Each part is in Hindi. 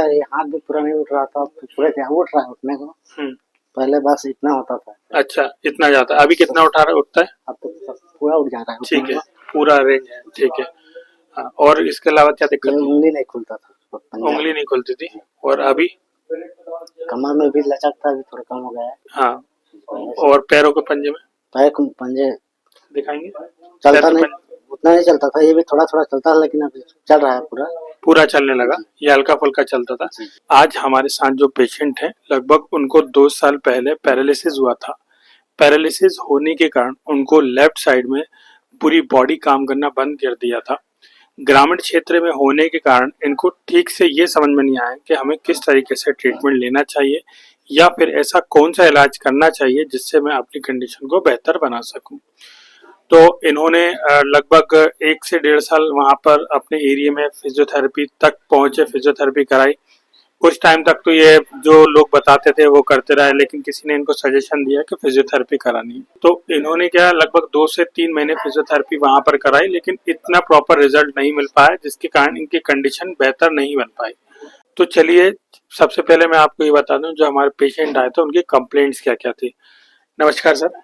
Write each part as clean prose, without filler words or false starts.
ये हाथ भी पूरा नहीं उठ रहा था, अब पूरे क्या उठ रहा है उठने को। पहले बस इतना होता था। अच्छा, इतना जाता है। अभी कितना उठता है? अब तो पूरा उठ जाता है। ठीक है, पूरा रेंज है। ठीक है। हाँ, और इसके अलावा क्या दिक्कत थी? उंगली नहीं खुलता था, उंगली नहीं खुलती थी। और अभी? कमर में भी लचक था, अभी थोड़ा कम हो गया है। हाँ, और पैरों के पंजे में? पैर को पंजे दिखाएंगे? चलता नहीं, उतना नहीं चलता था। ये भी थोड़ा थोड़ा चलता था, लेकिन अभी चल रहा है, पूरा चलने लगा। ये हल्का फुल्का चलता था। आज हमारे साथ जो पेशेंट हैं, लगभग उनको 2 साल पहले पैरालिसिस हुआ था। पैरालिसिस होने के कारण उनको लेफ्ट साइड में पूरी बॉडी काम करना बंद कर दिया था। ग्रामीण क्षेत्र में होने के कारण इनको ठीक से ये समझ में नहीं आया कि हमें किस तरीके से ट्रीटमेंट लेना चाहिए या फिर ऐसा कौन सा इलाज करना चाहिए जिससे मैं अपनी कंडीशन को बेहतर बना सकूं। तो इन्होंने लगभग 1 से 1.5 साल वहां पर अपने एरिया में फिजियोथेरेपी तक पहुंचे, फिजियोथेरेपी कराई। कुछ टाइम तक तो ये जो लोग बताते थे वो करते रहे, लेकिन किसी ने इनको सजेशन दिया कि फिजियोथेरेपी करानी है। तो इन्होंने क्या लगभग 2 से 3 महीने फिजियोथेरेपी वहां पर कराई, लेकिन इतना प्रॉपर रिजल्ट नहीं मिल पाया, जिसके कारण इनकी कंडीशन बेहतर नहीं बन पाई। तो चलिए, सबसे पहले मैं आपको ये बता दूं, जो हमारे पेशेंट आए थे उनकी कंप्लेंट्स क्या क्या थी। नमस्कार सर,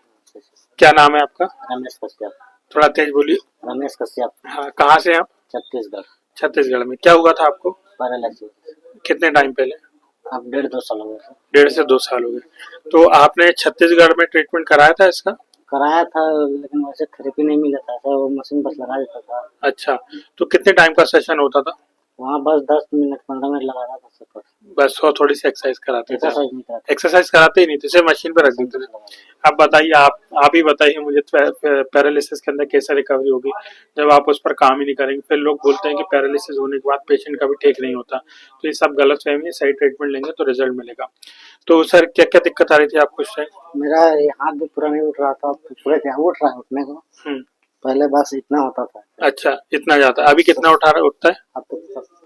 क्या नाम है आपका? रमेश कश्यप। थोड़ा तेज बोलिए। रमेश कश्यप। हाँ, कहाँ से आप? छत्तीसगढ़। छत्तीसगढ़ में। क्या हुआ था आपको? पैरालिसिस। कितने टाइम पहले? अब 1.5-2 साल हो गए। 1.5 से 2 साल हो गए। तो आपने छत्तीसगढ़ में ट्रीटमेंट कराया था इसका? कराया था, लेकिन वैसे थेरेपी नहीं मिला था, तो वो मशीन बस लगा देता था। अच्छा, तो कितने टाइम का सेशन होता था? वहाँ बस 10 मिनट 15 मिनट लगा था सब। बस वो थोड़ी सी एक्सरसाइज कराते थे? एक्सरसाइज नहीं कराते। एक्सरसाइज कराते ही नहीं थे, सिर्फ मशीन पे रख देते थे। अब बताइए, आप ही बताइए मुझे, पैरालिसिस के अंदर कैसे रिकवरी होगी जब आप उस पर काम ही नहीं करेंगे। फिर लोग बोलते हैं कि पैरालिसिस होने के बाद पेशेंट कभी ठीक नहीं होता। तो ये सब गलत फहमी है। सही ट्रीटमेंट लेंगे तो रिजल्ट मिलेगा। तो सर, क्या क्या दिक्कत आ रही थी आपको इस टाइम? मेरा ये हाथ भी पूरा नहीं उठ रहा था, पूरे क्या उठ रहा है उठने को। पहले बस इतना होता था। अच्छा, इतना जाता है। अभी कितना उठता है? अब तो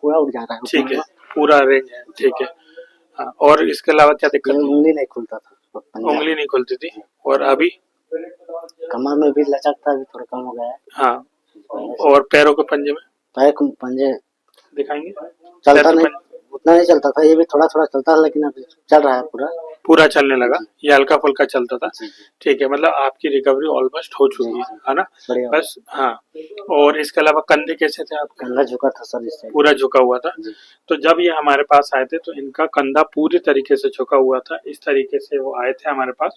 पूरा उठ जाता है। ठीक है, पूरा रेंज है। ठीक है। हाँ, और इसके अलावा क्या दिक्कत थी? उंगली नहीं खुलता था, उंगली नहीं खुलती थी। और अभी? कमर में भी लचक था, अभी थोड़ा कम हो गया है। हाँ, और पैरों के पंजे में? पैर को पंजे दिखाएंगे? चलता नहीं, उतना नहीं चलता था। ये भी थोड़ा थोड़ा चलता था, लेकिन अभी चल रहा है, पूरा चलने लगा। ये हल्का फुल्का चलता था। ठीक है, मतलब आपकी रिकवरी ऑलमोस्ट हो चुकी है ना? बस। हाँ, और इसके अलावा कंधे कैसे थे आपके? कंधा झुका था सर, इससे पूरा झुका हुआ था। तो जब ये हमारे पास आए थे तो इनका कंधा पूरी तरीके से झुका हुआ था। इस तरीके से वो आए थे हमारे पास,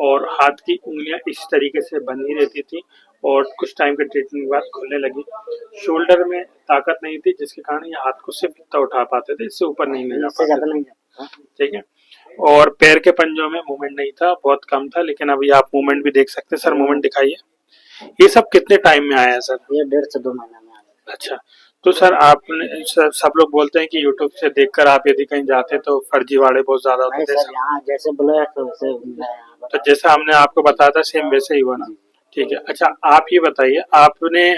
और हाथ की उंगलियां इस तरीके से बंधी रहती थी, और कुछ टाइम के ट्रीटमेंट के बाद खुलने लगी। शोल्डर में ताकत नहीं थी, जिसके कारण ये हाथ को सिर्फ इतना उठा पाते थे, इससे ऊपर नहीं ले जा पाते थे। ठीक है। और पैर के पंजों में मूवमेंट नहीं था, बहुत कम था, लेकिन अभी आप मूवमेंट भी देख सकते हैं। सर, मूवमेंट दिखाइए। ये सब कितने टाइम में आया है सर? ये 1.5 से 2 महीने में आया। अच्छा, तो सर आपने, सब लोग बोलते हैं कि यूट्यूब से देखकर आप यदि कहीं जाते तो फर्जीवाड़े बहुत ज्यादा होते थे। यहाँ जैसे बोले तो वैसे, तो जैसा हमने आपको बताया था सेम वैसे ही हुआ ना? ठीक है। अच्छा, आप ये बताइए, आपने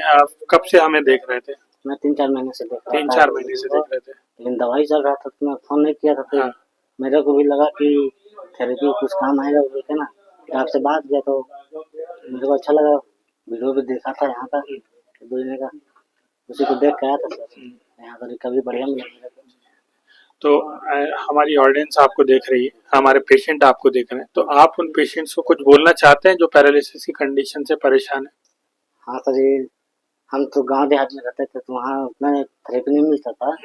कब से हमें देख रहे थे? मैं 3-4 महीने से देख रहा था। 3-4 महीने से देख रहे थे, लेकिन दवाई चल रहा था तो मैं फोन नहीं किया था। तो मेरे को भी लगा कि थेरेपी कुछ काम आएगा बोल के ना, फिर आपसे बात किया तो मेरे को अच्छा लगा। वीडियो भी देखा था यहाँ का, दूसरे का, उसी को देख के आया था सर। यहाँ का रिकवरी बढ़िया मिला मेरे को। तो हमारी ऑडियंस आपको देख रही है, हमारे पेशेंट आपको देख रहे हैं, तो आप उन पेशेंट्स को कुछ बोलना चाहते हैं जो पैरालिसिस की कंडीशन से परेशान है? हाँ सर, ये हम तो गांव देहात में रहते थे, तो वहाँ उतना थेरेपी नहीं मिलता था,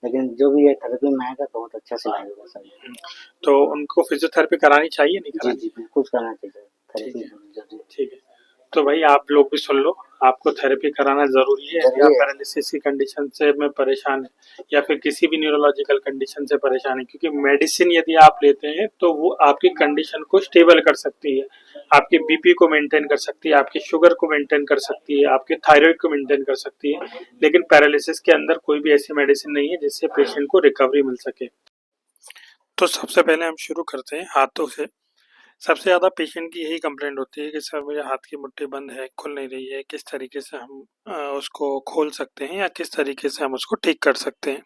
लेकिन जो भी ये थेरेपी में आएगा तो बहुत अच्छा से लगेगा सर। तो उनको फिजियोथेरेपी करानी चाहिए, नहीं करानी? जी बिल्कुल कराना चाहिए। ठीक है। तो भाई आप लोग भी सुन लो, आपको थेरेपी कराना जरूरी है। यदि आप पैरालिसिस की कंडीशन से में परेशान है या फिर किसी भी न्यूरोलॉजिकल कंडीशन से परेशान है, क्योंकि मेडिसिन यदि आप लेते हैं तो वो आपकी कंडीशन को स्टेबल कर सकती है, आपके बीपी को मेंटेन कर सकती है, आपकी शुगर को मेंटेन कर सकती है, आपके थायराइड को मेंटेन कर सकती है, लेकिन पैरालिसिस के अंदर कोई भी ऐसी मेडिसिन नहीं है जिससे पेशेंट को रिकवरी मिल सके। तो सबसे पहले हम शुरू करते हैं हाथों से। सबसे ज़्यादा पेशेंट की यही कंप्लेंट होती है कि सर मेरे हाथ की मुट्ठी बंद है, खुल नहीं रही है, किस तरीके से हम उसको खोल सकते हैं या किस तरीके से हम उसको ठीक कर सकते हैं।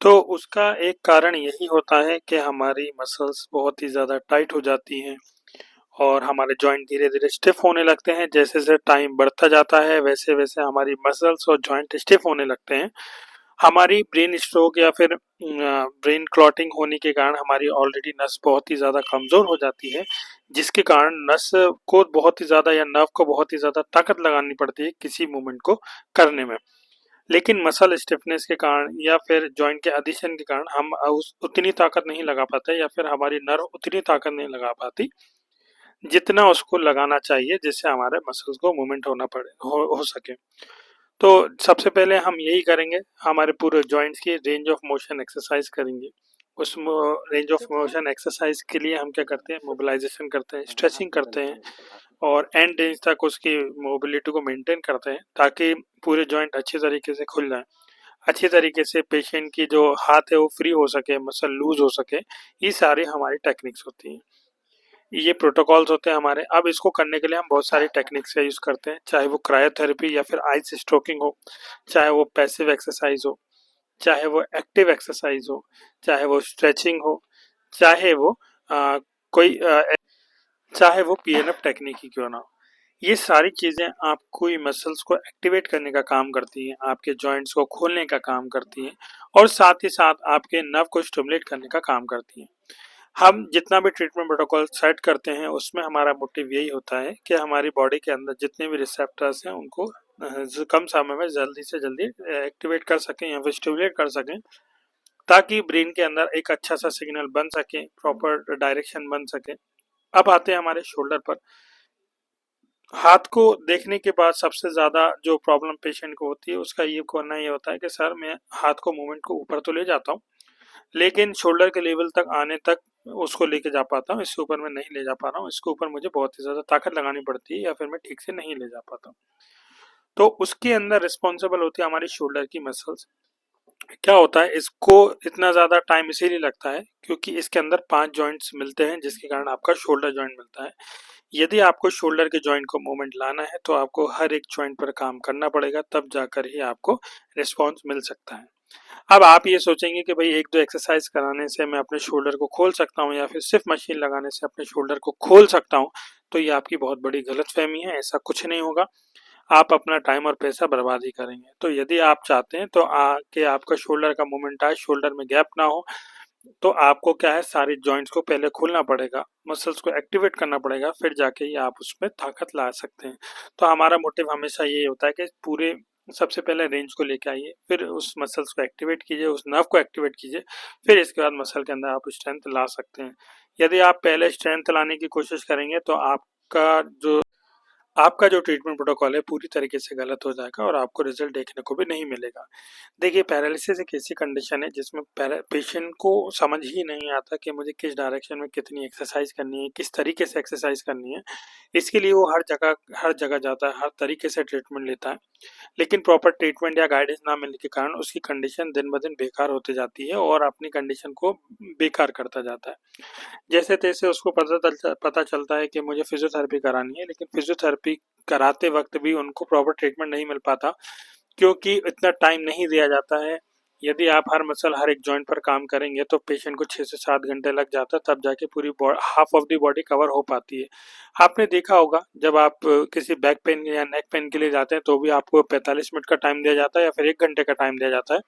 तो उसका एक कारण यही होता है कि हमारी मसल्स बहुत ही ज़्यादा टाइट हो जाती हैं और हमारे जॉइंट धीरे धीरे स्टिफ होने लगते हैं। जैसे जैसे टाइम बढ़ता जाता है वैसे वैसे हमारी मसल्स और जॉइंट स्टिफ होने लगते हैं। हमारी ब्रेन स्ट्रोक या फिर ब्रेन क्लॉटिंग होने के कारण हमारी ऑलरेडी नस बहुत ही ज़्यादा कमज़ोर हो जाती है, जिसके कारण नस को बहुत ही ज़्यादा या नर्व को बहुत ही ज़्यादा ताकत लगानी पड़ती है किसी मूवमेंट को करने में। लेकिन मसल स्टिफनेस के कारण या फिर जॉइंट के एडिशन के कारण हम उस उतनी ताकत नहीं लगा पाते, या फिर हमारी नर्व उतनी ताकत नहीं लगा पाती जितना उसको लगाना चाहिए, जिससे हमारे मसल्स को मूवमेंट हो सके। तो सबसे पहले हम यही करेंगे, हमारे पूरे जॉइंट्स की रेंज ऑफ मोशन एक्सरसाइज करेंगे। उस रेंज ऑफ मोशन एक्सरसाइज के लिए हम क्या करते हैं, मोबिलाइजेशन करते हैं, स्ट्रेचिंग करते हैं और एंड रेंज तक उसकी मोबिलिटी को मेंटेन करते हैं, ताकि पूरे जॉइंट अच्छे तरीके से खुल जाए, अच्छी तरीके से पेशेंट की जो हाथ है वो फ्री हो सके, मसल लूज हो सके। ये सारी हमारी टेक्निक्स होती हैं, ये प्रोटोकॉल्स होते हैं हमारे। अब इसको करने के लिए हम बहुत सारी टेक्निक्स का यूज़ करते हैं, चाहे वो क्रायोथेरेपी या फिर आइस स्ट्रोकिंग हो, चाहे वो पैसिव एक्सरसाइज हो, चाहे वो एक्टिव एक्सरसाइज हो, चाहे वो स्ट्रेचिंग हो, चाहे वो कोई चाहे वो पीएनएफ टेक्निक ही क्यों ना हो। ये सारी चीज़ें आपको मसल्स को एक्टिवेट करने का काम करती हैं, आपके जॉइंट्स को खोलने का काम करती हैं और साथ ही साथ आपके नर्व को स्टिमुलेट करने का काम करती हैं। हम जितना भी ट्रीटमेंट प्रोटोकॉल सेट करते हैं उसमें हमारा मोटिव यही होता है कि हमारी बॉडी के अंदर जितने भी रिसेप्टर्स हैं उनको कम समय में जल्दी से जल्दी एक्टिवेट कर सकें या फिर स्टिमुलेट कर सकें, ताकि ब्रेन के अंदर एक अच्छा सा सिग्नल बन सके, प्रॉपर डायरेक्शन बन सके। अब आते हैं हमारे शोल्डर पर। हाथ को देखने के बाद सबसे ज़्यादा जो प्रॉब्लम पेशेंट को होती है उसका ये कहना ये होता है कि सर मैं हाथ को मूवमेंट को ऊपर तो ले जाता हूँ, लेकिन शोल्डर के लेवल तक आने तक उसको लेके जा पाता हूँ, इसके ऊपर मैं नहीं ले जा पा रहा हूँ, इसके ऊपर मुझे बहुत ही ज़्यादा ताकत लगानी पड़ती है या फिर मैं ठीक से नहीं ले जा पाता हूँ। तो उसके अंदर रिस्पॉन्सिबल होती है हमारी शोल्डर की मसल्स। क्या होता है, इसको इतना ज़्यादा टाइम इसीलिए लगता है क्योंकि इसके अंदर 5 जॉइंट्स मिलते हैं, जिसके कारण आपका शोल्डर जॉइंट मिलता है। यदि आपको शोल्डर के जॉइंट को मूवमेंट लाना है तो आपको हर एक जॉइंट पर काम करना पड़ेगा, तब जाकर ही आपको रिस्पॉन्स मिल सकता है। अब आप ये सोचेंगे कि भाई एक दो एक्सरसाइज कराने से मैं अपने शोल्डर को खोल सकता हूँ या फिर सिर्फ मशीन लगाने से अपने शोल्डर को खोल सकता हूँ, तो ये आपकी बहुत बड़ी गलतफहमी है। ऐसा कुछ नहीं होगा, आप अपना टाइम और पैसा बर्बाद ही करेंगे। तो यदि आप चाहते हैं तो कि आपका शोल्डर का मूवमेंट आए, शोल्डर में गैप ना हो, तो आपको क्या है, सारे जॉइंट्स को पहले खोलना पड़ेगा, मसल्स को एक्टिवेट करना पड़ेगा, फिर जाके ही आप उसमें ताकत ला सकते हैं। तो हमारा मोटिव हमेशा ये होता है कि पूरे सबसे पहले रेंज को लेके आइए, फिर उस मसल्स को एक्टिवेट कीजिए, उस नर्व को एक्टिवेट कीजिए, फिर इसके बाद मसल के अंदर आप स्ट्रेंथ ला सकते हैं। यदि आप पहले स्ट्रेंथ लाने की कोशिश करेंगे तो आपका जो ट्रीटमेंट प्रोटोकॉल है पूरी तरीके से गलत हो जाएगा और आपको रिजल्ट देखने को भी नहीं मिलेगा। देखिए, पैरालिसिस एक ऐसी कंडीशन है जिसमें पेशेंट को समझ ही नहीं आता कि मुझे किस डायरेक्शन में कितनी एक्सरसाइज करनी है, किस तरीके से एक्सरसाइज करनी है। इसके लिए वो हर जगह जाता है, हर तरीके से ट्रीटमेंट लेता है, लेकिन प्रॉपर ट्रीटमेंट या गाइडेंस ना मिलने के कारण उसकी कंडीशन दिन ब दिन बेकार होती जाती है और अपनी कंडीशन को बेकार करता जाता है। जैसे तैसे उसको पता चलता है कि मुझे फिजियोथेरेपी करानी है, लेकिन फिजियोथेरेपी कराते वक्त भी उनको प्रॉपर ट्रीटमेंट नहीं मिल पाता, क्योंकि इतना टाइम नहीं दिया जाता है। यदि आप हर मसल हर एक जॉइंट पर काम करेंगे तो पेशेंट को 6 से 7 घंटे लग जाता है, तब जाके पूरी half of the body cover हो पाती है। आपने देखा होगा, जब आप किसी बैक पेन या नेक पेन के लिए जाते हैं तो भी आपको 45 मिनट का टाइम दिया जाता है या फिर 1 घंटे का टाइम दिया जाता है,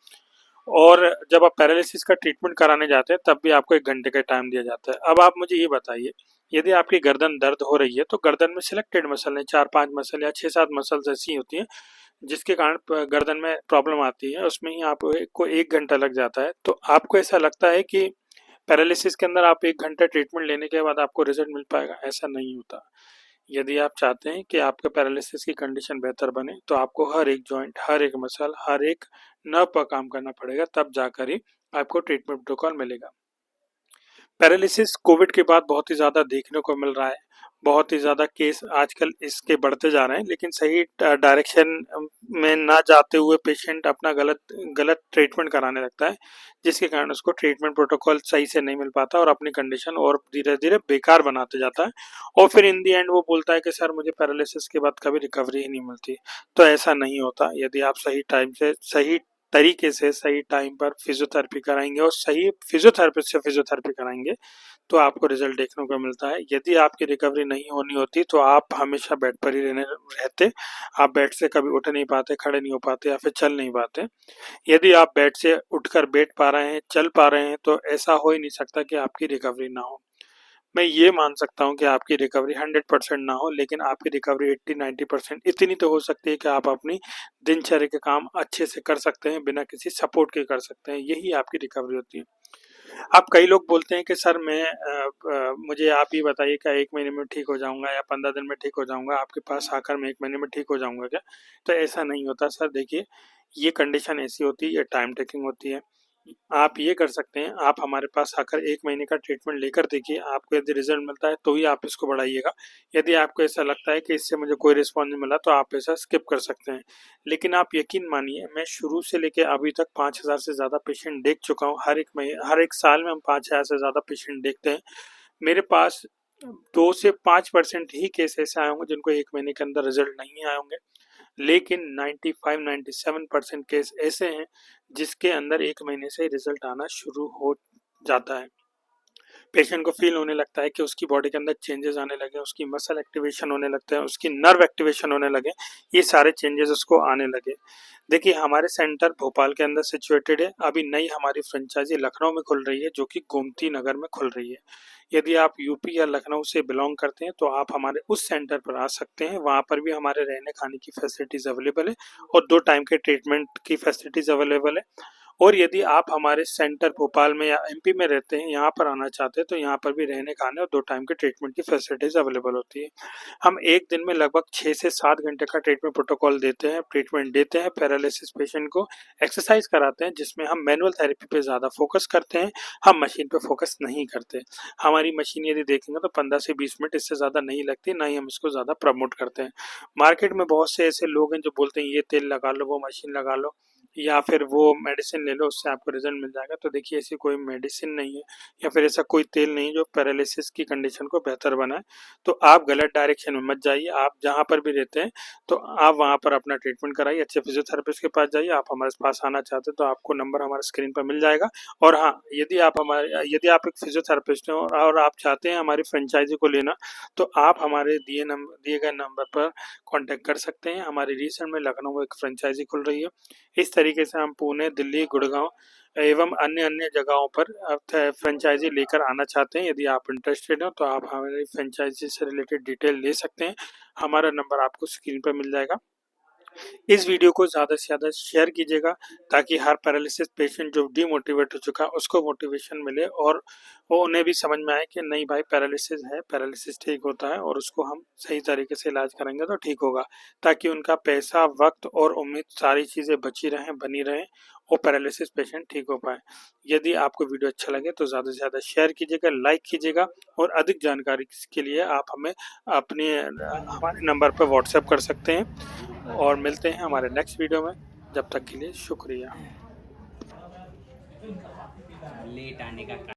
और जब आप पैरालिसिस का ट्रीटमेंट कराने जाते हैं तब भी आपको 1 घंटे का टाइम दिया जाता है। अब आप मुझे ये बताइए, यदि आपकी गर्दन दर्द हो रही है तो गर्दन में सिलेक्टेड मसल है, 4-5 मसल या 6-7 मसल्स ऐसी होती हैं जिसके कारण गर्दन में प्रॉब्लम आती है, उसमें ही आपको 1 घंटा लग जाता है। तो आपको ऐसा लगता है कि पैरालिसिस के अंदर आप 1 घंटा ट्रीटमेंट लेने के बाद आपको रिजल्ट मिल पाएगा? ऐसा नहीं होता। यदि आप चाहते हैं कि आपके पैरालिसिस की कंडीशन बेहतर बने तो आपको हर एक जॉइंट, हर एक मसल, हर एक नर्व पर काम करना पड़ेगा, तब जाकर ही आपको ट्रीटमेंट प्रोटोकॉल मिलेगा। पैरालिसिस कोविड के बाद बहुत ही ज़्यादा देखने को मिल रहा है, बहुत ही ज़्यादा केस आजकल इसके बढ़ते जा रहे हैं, लेकिन सही डायरेक्शन में ना जाते हुए पेशेंट अपना गलत गलत ट्रीटमेंट कराने लगता है, जिसके कारण उसको ट्रीटमेंट प्रोटोकॉल सही से नहीं मिल पाता और अपनी कंडीशन और धीरे धीरे बेकार बनाते जाता है, और फिर इन दी एंड वो बोलता है कि सर मुझे पैरालिसिस के बाद कभी रिकवरी ही नहीं मिलती। तो ऐसा नहीं होता। यदि आप सही टाइम से सही तरीके से सही टाइम पर फिजियोथेरेपी कराएंगे और सही फिजियोथेरेपिस्ट से फिजियोथेरेपी कराएंगे तो आपको रिजल्ट देखने को मिलता है। यदि आपकी रिकवरी नहीं होनी होती तो आप हमेशा बेड पर ही रहते, आप बेड से कभी उठ नहीं पाते, खड़े नहीं हो पाते या फिर चल नहीं पाते। यदि आप बेड से उठकर बैठ पा रहे हैं, चल पा रहे हैं, तो ऐसा हो ही नहीं सकता कि आपकी रिकवरी ना हो। मैं ये मान सकता हूँ कि आपकी रिकवरी 100% ना हो, लेकिन आपकी रिकवरी 80-90% इतनी तो हो सकती है कि आप अपनी दिनचर्या के काम अच्छे से कर सकते हैं, बिना किसी सपोर्ट के कर सकते हैं। यही आपकी रिकवरी होती है। अब कई लोग बोलते हैं कि सर मुझे आप ही बताइए, क्या 1 महीने में ठीक हो जाऊँगा या 15 दिन में ठीक हो जाऊँगा? आपके पास आकर मैं 1 महीने में ठीक हो जाऊँगा क्या? तो ऐसा नहीं होता सर। देखिए, ये कंडीशन ऐसी होती है, ये टाइम टेकिंग होती है। आप ये कर सकते हैं, आप हमारे पास आकर 1 महीने का ट्रीटमेंट लेकर देखिए, आपको यदि रिज़ल्ट मिलता है तो ही आप इसको बढ़ाइएगा। यदि आपको ऐसा लगता है कि इससे मुझे कोई रिस्पॉन्स नहीं मिला तो आप ऐसा स्किप कर सकते हैं। लेकिन आप यकीन मानिए, मैं शुरू से लेके अभी तक 5000 से ज़्यादा पेशेंट देख चुका हूँ। हर एक साल में हम 5000 से ज़्यादा पेशेंट देखते हैं। मेरे पास 2 से 5% ही केस ऐसे आए होंगे जिनको 1 महीने के अंदर रिज़ल्ट नहीं आए होंगे। लेकिन 95-97% केस ऐसे हैं जिसके अंदर 1 महीने से रिजल्ट आना शुरू हो जाता है। पेशेंट को फील होने लगता है कि उसकी बॉडी के अंदर चेंजेस आने लगे, उसकी मसल एक्टिवेशन होने लगता है, उसकी नर्व एक्टिवेशन होने लगे, ये सारे चेंजेस उसको आने लगे। देखिए, हमारे सेंटर भोपाल के अंदर सिचुएटेड है। अभी नई हमारी फ्रेंचाइजी लखनऊ में खुल रही है, जो कि गोमती नगर में खुल रही है। यदि आप यूपी या लखनऊ से बिलोंग करते हैं तो आप हमारे उस सेंटर पर आ सकते हैं। वहाँ पर भी हमारे रहने खाने की फैसिलिटीज़ अवेलेबल है और 2 टाइम के ट्रीटमेंट की फैसिलिटीज़ अवेलेबल है। और यदि आप हमारे सेंटर भोपाल में या एमपी में रहते हैं, यहाँ पर आना चाहते हैं, तो यहाँ पर भी रहने खाने और 2 टाइम के ट्रीटमेंट की फैसिलिटीज़ अवेलेबल होती है। हम एक दिन में लगभग 6 से 7 घंटे का ट्रीटमेंट प्रोटोकॉल ट्रीटमेंट देते हैं। पैरालिसिस पेशेंट को एक्सरसाइज कराते हैं, जिसमें हम मैनुअल थेरेपी पे ज़्यादा फोकस करते हैं, हम मशीन पे फोकस नहीं करते। हमारी मशीन यदि देखेंगे तो 15 से 20 मिनट, इससे ज़्यादा नहीं लगती, ना ही हम इसको ज़्यादा प्रमोट करते हैं। मार्केट में बहुत से ऐसे लोग हैं जो बोलते हैं ये तेल लगा लो, वो मशीन लगा लो या फिर वो मेडिसिन ले लो, उससे आपको रिजल्ट मिल जाएगा। तो देखिए, ऐसी कोई मेडिसिन नहीं है या फिर ऐसा कोई तेल नहीं है जो पैरालिसिस की कंडीशन को बेहतर बनाए। तो आप गलत डायरेक्शन में मत जाइए। आप जहाँ पर भी रहते हैं तो आप वहाँ पर अपना ट्रीटमेंट कराइए, अच्छे फिजियोथेरेपिस्ट के पास जाइए। आप हमारे पास आना चाहते हैं तो आपको नंबर हमारे स्क्रीन पर मिल जाएगा। और हाँ, यदि आप एक फिजियोथेरेपिस्ट हैं और आप चाहते हैं हमारी फ्रेंचाइजी को लेना, तो आप हमारे दिए गए नंबर पर कॉन्टैक्ट कर सकते हैं। हमारी रिसेंट में लखनऊ में एक फ्रेंचाइजी खुल रही है। इस तरीके से हम पुणे, दिल्ली, गुड़गांव एवं अन्य जगहों पर फ्रेंचाइजी लेकर आना चाहते हैं। यदि आप इंटरेस्टेड हो तो आप हमारी फ्रेंचाइजी से रिलेटेड डिटेल ले सकते हैं। हमारा नंबर आपको स्क्रीन पर मिल जाएगा। इस वीडियो को ज़्यादा से ज़्यादा शेयर कीजिएगा, ताकि हर पैरालिसिस पेशेंट जो डिमोटिवेट हो चुका है उसको मोटिवेशन मिले और वो उन्हें भी समझ में आए कि नहीं भाई, पैरालिसिस है, पैरालिसिस ठीक होता है और उसको हम सही तरीके से इलाज करेंगे तो ठीक होगा। ताकि उनका पैसा, वक्त और उम्मीद सारी चीज़ें बनी रहें और पैरालिसिस पेशेंट ठीक हो पाए। यदि आपको वीडियो अच्छा लगे तो ज़्यादा से ज़्यादा शेयर कीजिएगा, लाइक कीजिएगा और अधिक जानकारी के लिए आप हमें हमारे नंबर पर व्हाट्सएप कर सकते हैं। और मिलते हैं हमारे नेक्स्ट वीडियो में। जब तक के लिए शुक्रिया। लेट आने का